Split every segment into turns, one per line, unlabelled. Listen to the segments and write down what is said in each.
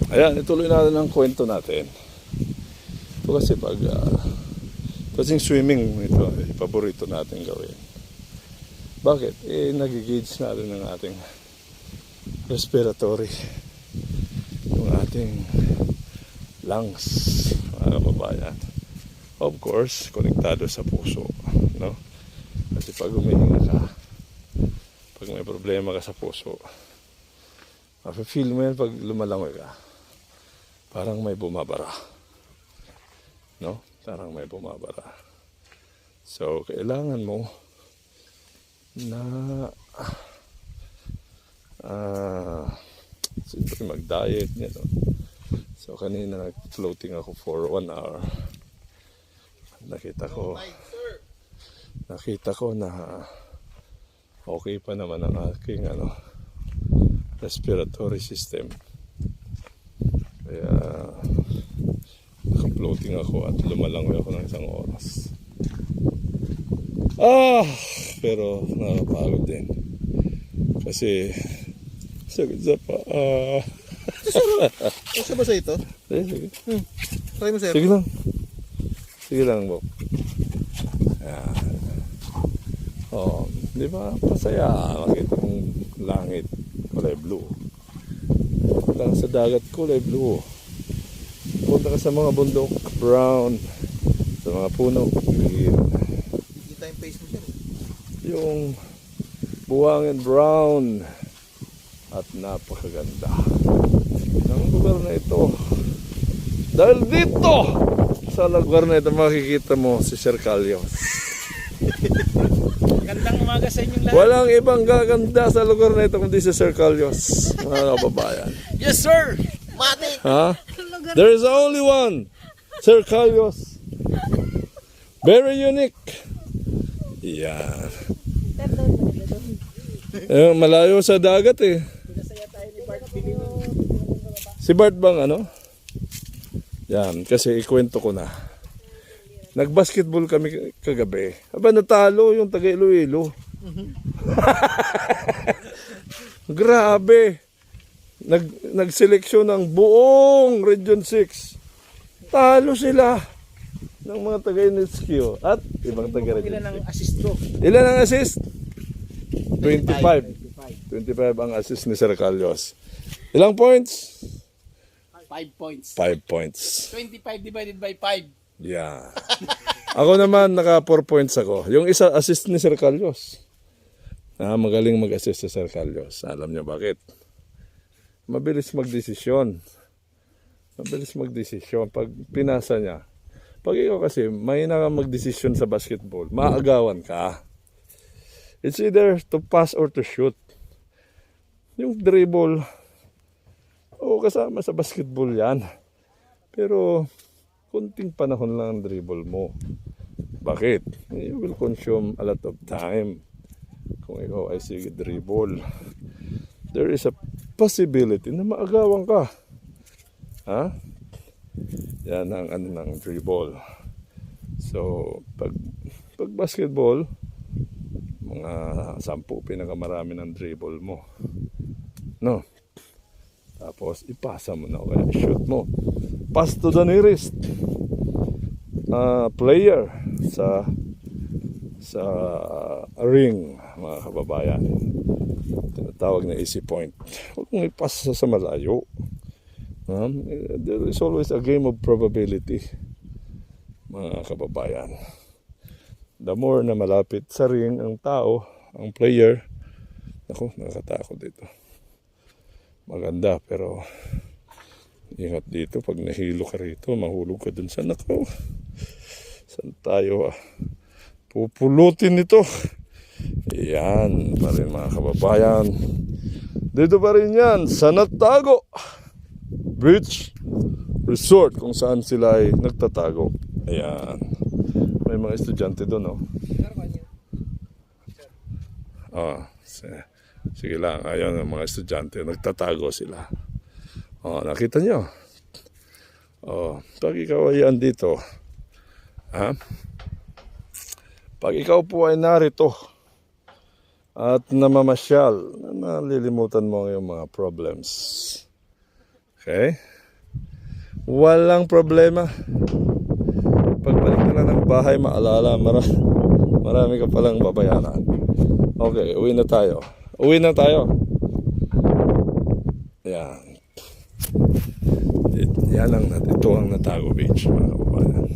Ayan, ituloy natin ang kwento natin. Ito kasi pag kasing swimming ito, paborito natin gawin. Bakit? Nagigauge natin ng ating respiratory, yung ating lungs, mga kababayan. Of course, konektado sa puso, no? Kasi pag humihinga ka, pag may problema ka sa puso, mafe-feel mo yan pag lumalangoy ka. Parang may bumabara. No? Parang may bumabara. So, kailangan mo na siyempre mag-diet. You know? So, kanina nag-floating ako for 1 hour. Nakita ko na okay pa naman ang aking respiratory system. Kaya naka-floating ako at lumalangoy ako ng 1 oras. Pero nakapagod din. Kasi sakit sa paa.
Gusto ba sa ito?
Sige.
Try mo, sir.
Sige lang. Sige lang, Bob. Ayan. Di ba? Masaya. Makita mong langit. Kulay blue. Punta ka sa dagat, kulay blue. Punta ka sa mga bundok, brown. Sa mga puno, green.
Kita yung face mo, sir.
Yung buhangin, brown. At napakaganda ng lugar na ito. Dahil dito, sa lugar na ito, makikita mo si Sir Calyos.
Gandang umaga sa inyong lahat.
Walang ibang gaganda sa lugar na ito kundi si Sir Calyos, mga kababayan.
Yes, sir!
Mati!
Ha? There is only one, Sir Calyos. Very unique. Yan. Malayo sa dagat eh.
Pinasaya tayo ni Bart Bilino.
Si Bart bang Yan, kasi ikwento ko na. Nag-basketball kami kagabi. Aba, natalo yung taga Iloilo. Grabe. Nagseleksyon ng buong Region 6. Talo sila ng mga taga Initskio at ibang taga Region
Ilan ang assist ko?
6. Ilan ang assist? 25. 25 ang assist ni Sir Calyos. Ilang points?
5 points.
5 points.
25 divided by 5.
Yeah. Ako naman, naka 4 points ako. Yung isa, assist ni Sir Calyos. Magaling mag-assist si Sir Calyos. Alam niyo bakit? Mabilis magdesisyon. Mabilis magdesisyon. Pag pinasa niya. Pag ikaw kasi, mahina kang magdesisyon sa basketball, maagawan ka. It's either to pass or to shoot. Yung dribble, kasama sa basketball yan. Pero, kunting panahon lang ang dribble mo. Bakit? You will consume a lot of time. Kung ikaw ay sige dribble, there is a possibility na maagawan ka. Ha? Yan ang ng dribble. So, pag basketball, mga 10 pinakamarami ng dribble mo. No? Tapos, ipasa mo na o kaya shoot mo. Pass to the nearest player sa ring, mga kababayan. Tinatawag na easy point. Huwag mong ipasa sa malayo. There is always a game of probability, mga kababayan. The more na malapit sa ring ang tao, ang player, nakakatakot dito. Maganda, pero ingat dito. Pag nahilo ka rito, mahulog ka dun sa nako. Saan tayo pupulutin ito? Yan pa rin, mga kababayan. Dito pa rin yan sa Natago Beach Resort, kung saan sila ay nagtatago. Ayan. May mga estudyante doon, sige lang, ayun ang mga estudyante, nagtatago sila. Nakita nyo? Pag ikaw ay andito, pag ikaw po ay narito at namamasyal, nalilimutan mo ang iyong mga problems. Okay? Walang problema. Pagbalik nila ng bahay, maalala, marami ka palang babayaran. Okay, uwi na tayo. Uwi na tayo. Yan. Ito ang Natago Beach, mga kababayan.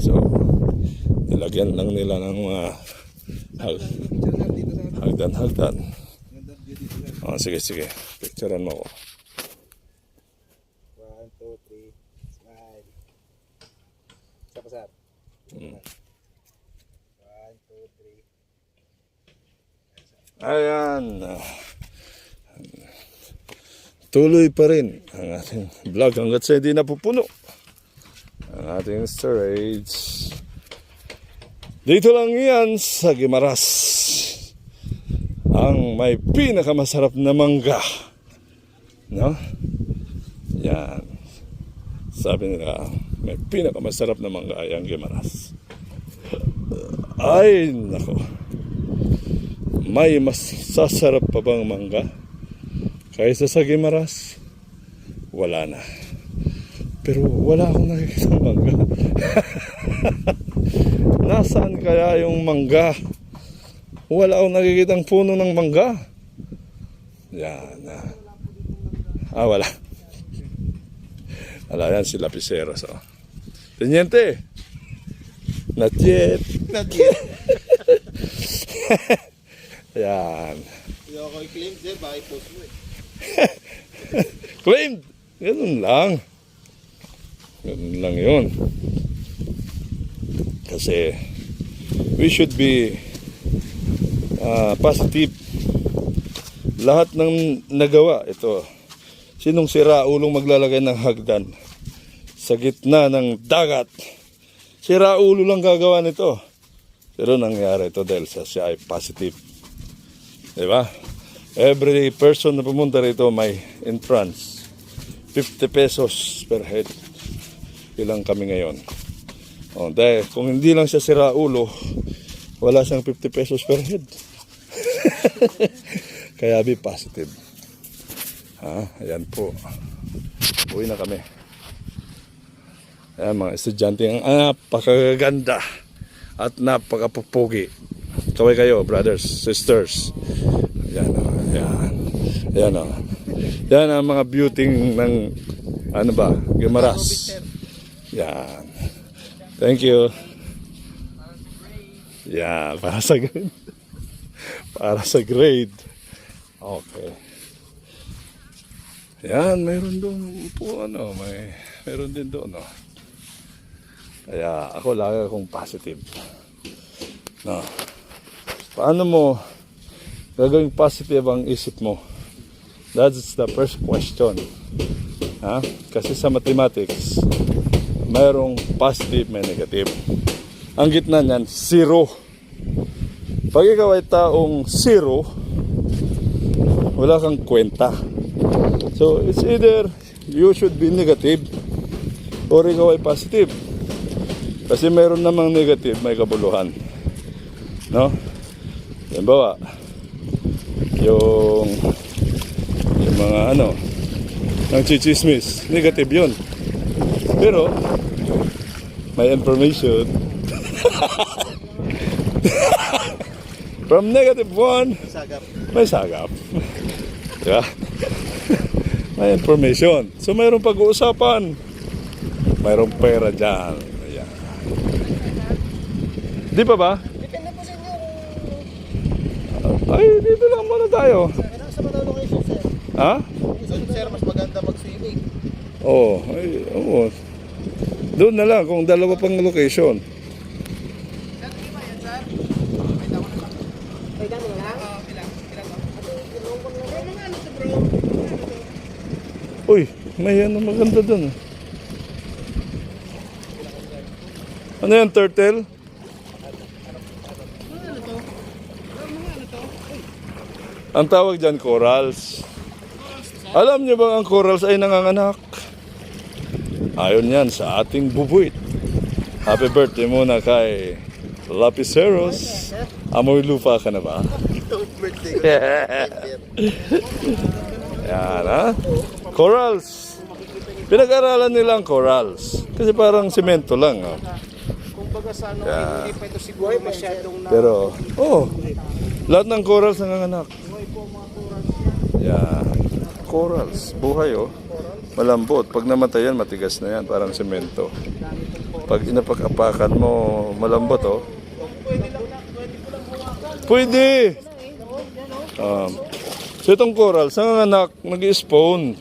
So, nilagyan lang nila ng mga hagdan. Oh, sige. Picturean mo ako.
1, 2, 3, smile. Sap. 1, 2, 3.
Ayan. Tuloy pa rin ang ating vlog hanggat sa hindi napupuno ang ating storage. Dito lang yan sa Guimaras, ang may pinakamasarap na mangga. No? Yan. Sabi nila, may pinakamasarap na mangga ay ang Guimaras. Ay, nako. May mas sasarap pa bang mangga kaysa sa Guimaras? Wala na. Pero wala akong nakikita ng mangga. Nasaan kaya yung mangga? Wala akong nakikitang puno ng mangga. Yan. Wala. Wala yan si Lapiceros. Oh. Teniente. Not yet. Yan.
Hindi ako i-claim, sir. Baka i-post mo eh.
Claimed. Ganun lang. Ganun lang yun. Kasi we should be positive. Lahat ng nagawa ito. Sinong siraulong maglalagay ng hagdan sa gitna ng dagat? Siraulo lang gagawa nito. Pero nangyari ito dahil siya ay positive. Diba? Every person na pumunta rito may entrance. 50 pesos per head. Ilang kami ngayon. Dahil kung hindi lang siya siraulo, wala siyang 50 pesos per head. Kaya be positive. Ayan po. Uwi na kami. Ayan mga estudyante, ang napakaganda at napakapupugi. Kaway kayo, brothers, sisters. Ayan o. Ayan o. Yan ang mga beauty ng Guimaras. Yan. Thank you. Yan, para sa grade. Para sa grade. Okay. Yan, mayroon doon po mayroon din doon Kaya ako lagi akong positive. No. Paano mo gagawing positive ang isip mo? That's the first question. Kasi sa mathematics, mayroong positive, may negative. Ang gitna niyan, zero. Pag ikaw ay taong zero, wala kang kwenta. So, it's either you should be negative or ikaw ay positive. Kasi mayroon namang negative, may kabuluhan. No? Halimbawa, yung mga ng chichismis, negative yun. Pero, may information. From negative one,
Sagap.
may sagap. Diba? May information. So, mayroong pag-uusapan. Mayroong pera dyan. Ayan. Di pa ba?
Depende po sa inyo.
Ay, dito lang muna tayo.
Sa mga location, sir.
Ha?
Sir, mas maganda mag-swimming.
Oo. Oo. Doon na lang kung dalawa pang location. Uy, may maganda doon. Ano yan, turtle? Ang tawag dyan, corals. Alam niyo ba ang corals ay nanganganak? Ayon yan sa ating bubuit. Happy birthday muna kay Lapiceros. Amoy lupa ka na ba?
Itong birthday ko.
Yan, ha? Corals. Pinag-aralan nilang corals. Kasi parang semento lang, ha?
Kumbaga sa ano,
Yeah.
hindi pa ito siguro masyadong na...
Pero, lahat ng corals nanganganak. Yeah. Corals. Buhay, oh. Malambot. Pag namatay yan, matigas na yan. Parang semento. Pag inapag-apakan mo, malambot, oh. Pwede! So itong corals, nanganganak, nag-spawn.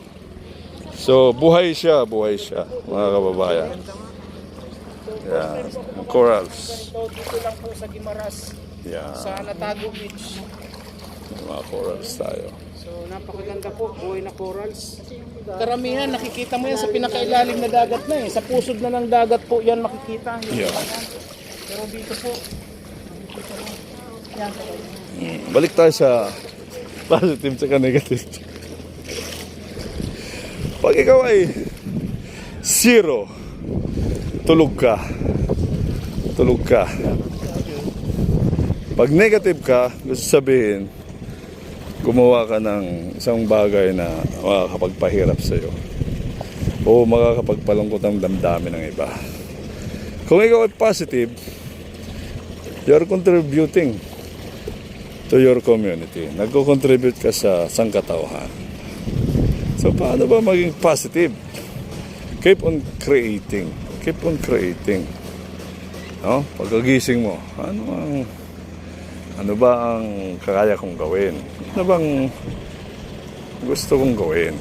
So, buhay siya, mga kababayan. Yeah. Corals.
Ito dito lang po sa Gimaras,
Yeah.
sa Natago Beach.
Mga corals tayo.
So napakaganda po, buhay na corals. Karamihan nakikita mo yan sa pinakailalim na dagat na eh. Sa pusod na ng dagat po yan makikita.
Yeah.
Pero dito po, yan.
Balik tayo sa positive at negative. Pag ikaw ay zero, tulog ka. Tulog ka. Pag negative ka, gusto sabihin, gumawa ka ng isang bagay na makakapagpahirap sa'yo o makakapagpalungkot ang damdamin ng iba. Kung ikaw ay positive, you're contributing to your community. Nagko-contribute ka sa sangkatauhan. So, paano ba maging positive? Keep on creating. Keep on creating. No? Pagkagising mo, ano ba ang kaya kong gawin? Ano bang gusto kong gawin?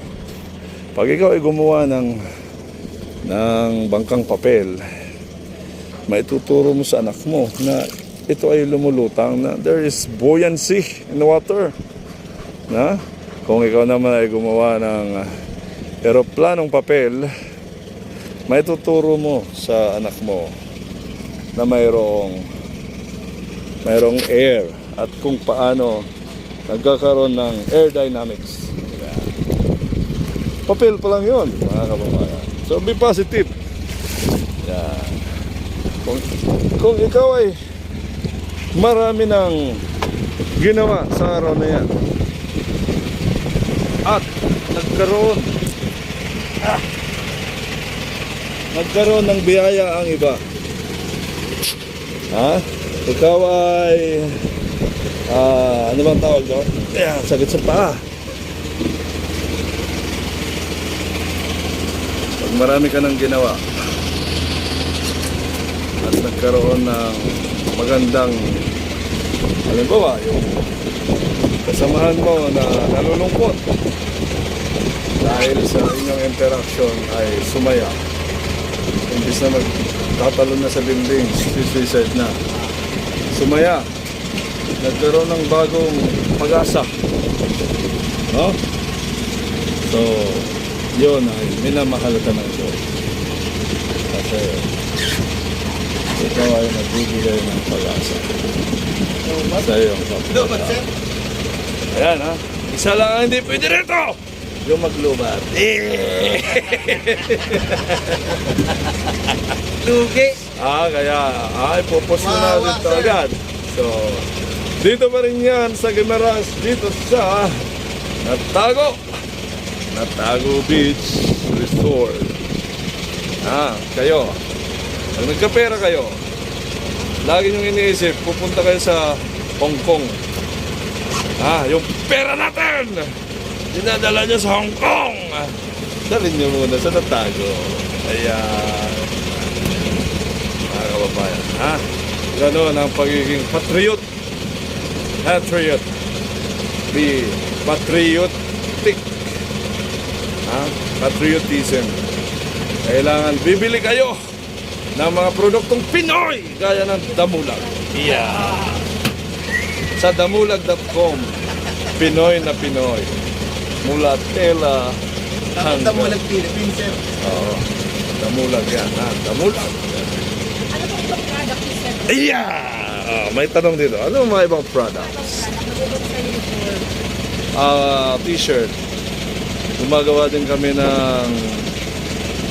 Pag ikaw ay gumawa ng bangkang papel, maituturo mo sa anak mo na ito ay lumulutang, na there is buoyancy in water. Na? Kung ikaw naman ay gumawa ng eroplanong papel, maituturo mo sa anak mo na mayroong air at kung paano nagkakaroon ng aerodynamics. Yan. Papel pa lang yun, mga kababayan. So be positive. Yan. Kung ikaw ay marami ng ginawa sa araw na yan at nagkaroon ng biyaya ang iba, ha? Ikaw ay ano bang tawag doon? Ayan, sakit sa paa. Pag marami ka ng ginawa at nagkaroon ng magandang, halimbawa, yung kasamahan mo na nalulungkot dahil sa inyong interaction ay sumaya, imbis na magtatalon na sa dingding, suicide na, sumaya, nagkaroon ng bagong pag-asa, no? So yun ay minamahal ka ng Diyos kasi ikaw ay nagbibigay ng pag-asa sa iyong kapwa. Ayan, ha? Isa lang ang hindi pwede rito, yung maglubat.
Lugi!
Kaya ipopos na natin ito agad. So, dito pa rin yan sa Gimaras, dito sa Natago Beach Resort. Kayo, pag nagkapera kayo, lagi niyong iniisip, pupunta kayo sa Hong Kong. Yung pera natin, dinadala niyo sa Hong Kong. Dalhin niyo muna sa Natago. Ayan. Mga kababayan, gano'n ang pagiging patriot. Be patriotic. Patriotism. Kailangan bibili kayo ng mga produktong Pinoy gaya ng Damulag. Sa damulag.com, Pinoy na Pinoy. Mula tela hanggang
Damulag Philippines, sir.
Damulag yan, Damulag.
Ano pong ibang product ni Sir?
May tanong dito. Ano ang mga ibang products? T-shirt. Gumagawa din kami ng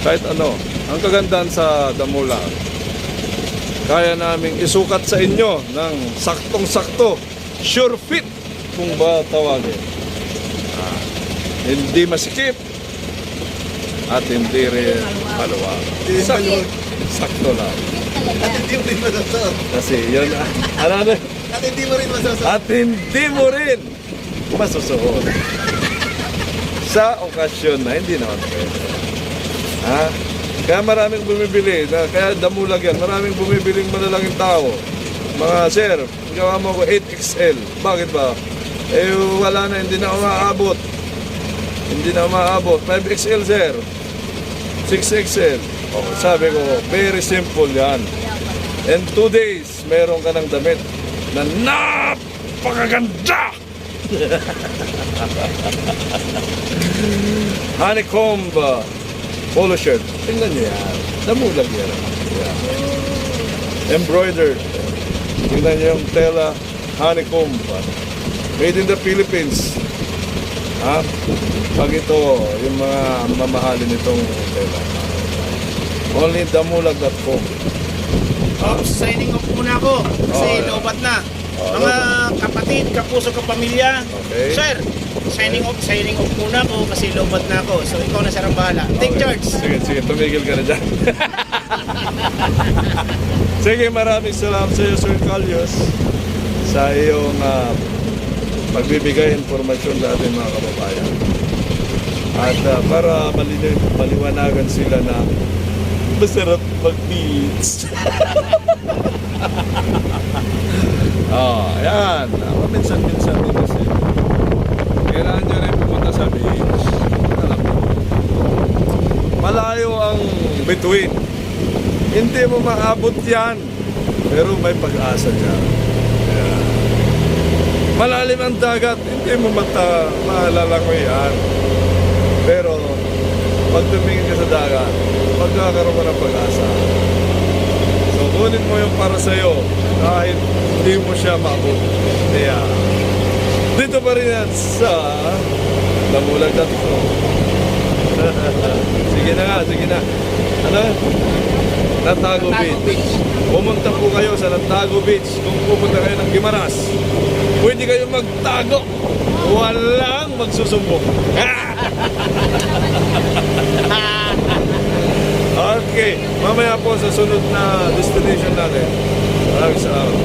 kahit ano. Ang kagandahan sa Damulag, kaya naming isukat sa inyo ng saktong-sakto, sure fit kung ba tawagin. hindi masikip, at hindi rin maluwag. Sakto lang.
At hindi mo rin masasot.
Kasi yun, ano?
At hindi mo rin masasot.
At hindi mo rin masusuot. Sa okasyon na hindi naman pwede. Ha? Kaya maraming bumibili, kaya damulag yan, maraming bumibiling malalaking tao. Mga sir, gawa mo ko 8XL. Bakit ba? Eh wala na, hindi na umaabot. Hindi na umaabot. 5XL sir. 6XL. Oh, sabi ko, very simple yan. In 2 days, meron ka ng damit na napakaganda! Honeycomb polo shirt. Tingnan niyo yan. Damulag yan. Yan. Embroidered. Tingnan niyo yung tela. Honeycomb. Made in the Philippines. Ha? Pag ito, yung mga mamahalin itong tela. Only damulag.com.
Signing off muna ako kasi
Oh,
lobat na.
Oh,
Mga kapatid, kapuso, kapamilya.
Okay.
Sir, signing off muna ako kasi lobat na ako. So ikaw na sir ang bahala. Take charge.
Sige, tumigil ka na dyan. Sige, maraming salamat sa iyo, Sir Calyos, sa iyong pagbibigay informasyon sa ating mga kababayan. At para maliwanagan sila na masarap mag-beach. Ayan. Minsan-minsan din kasi. Kailangan nyo rin pumunta sa beach. Alam mo. Malayo ang between. Hindi mo maabot yan. Pero may pag-asa dyan. Ayan. Malalim ang dagat. Hindi mo maalalangoy yan. Pero pag tumingin ka sa dagat, magkakaroon ka ng pag-asa. So, kunin mo yung para sa'yo kahit hindi mo siya maabot. Kaya, dito pa rin yan sa damulag.com. Sige na. Ano? Natago Beach. Pumunta po kayo sa Natago Beach. Kung pupunta kayo ng Gimaras, pwede kayo magtago. Walang magsusumbong. Okay, mamaya po sa sunod na destination natin. Maraming salamat.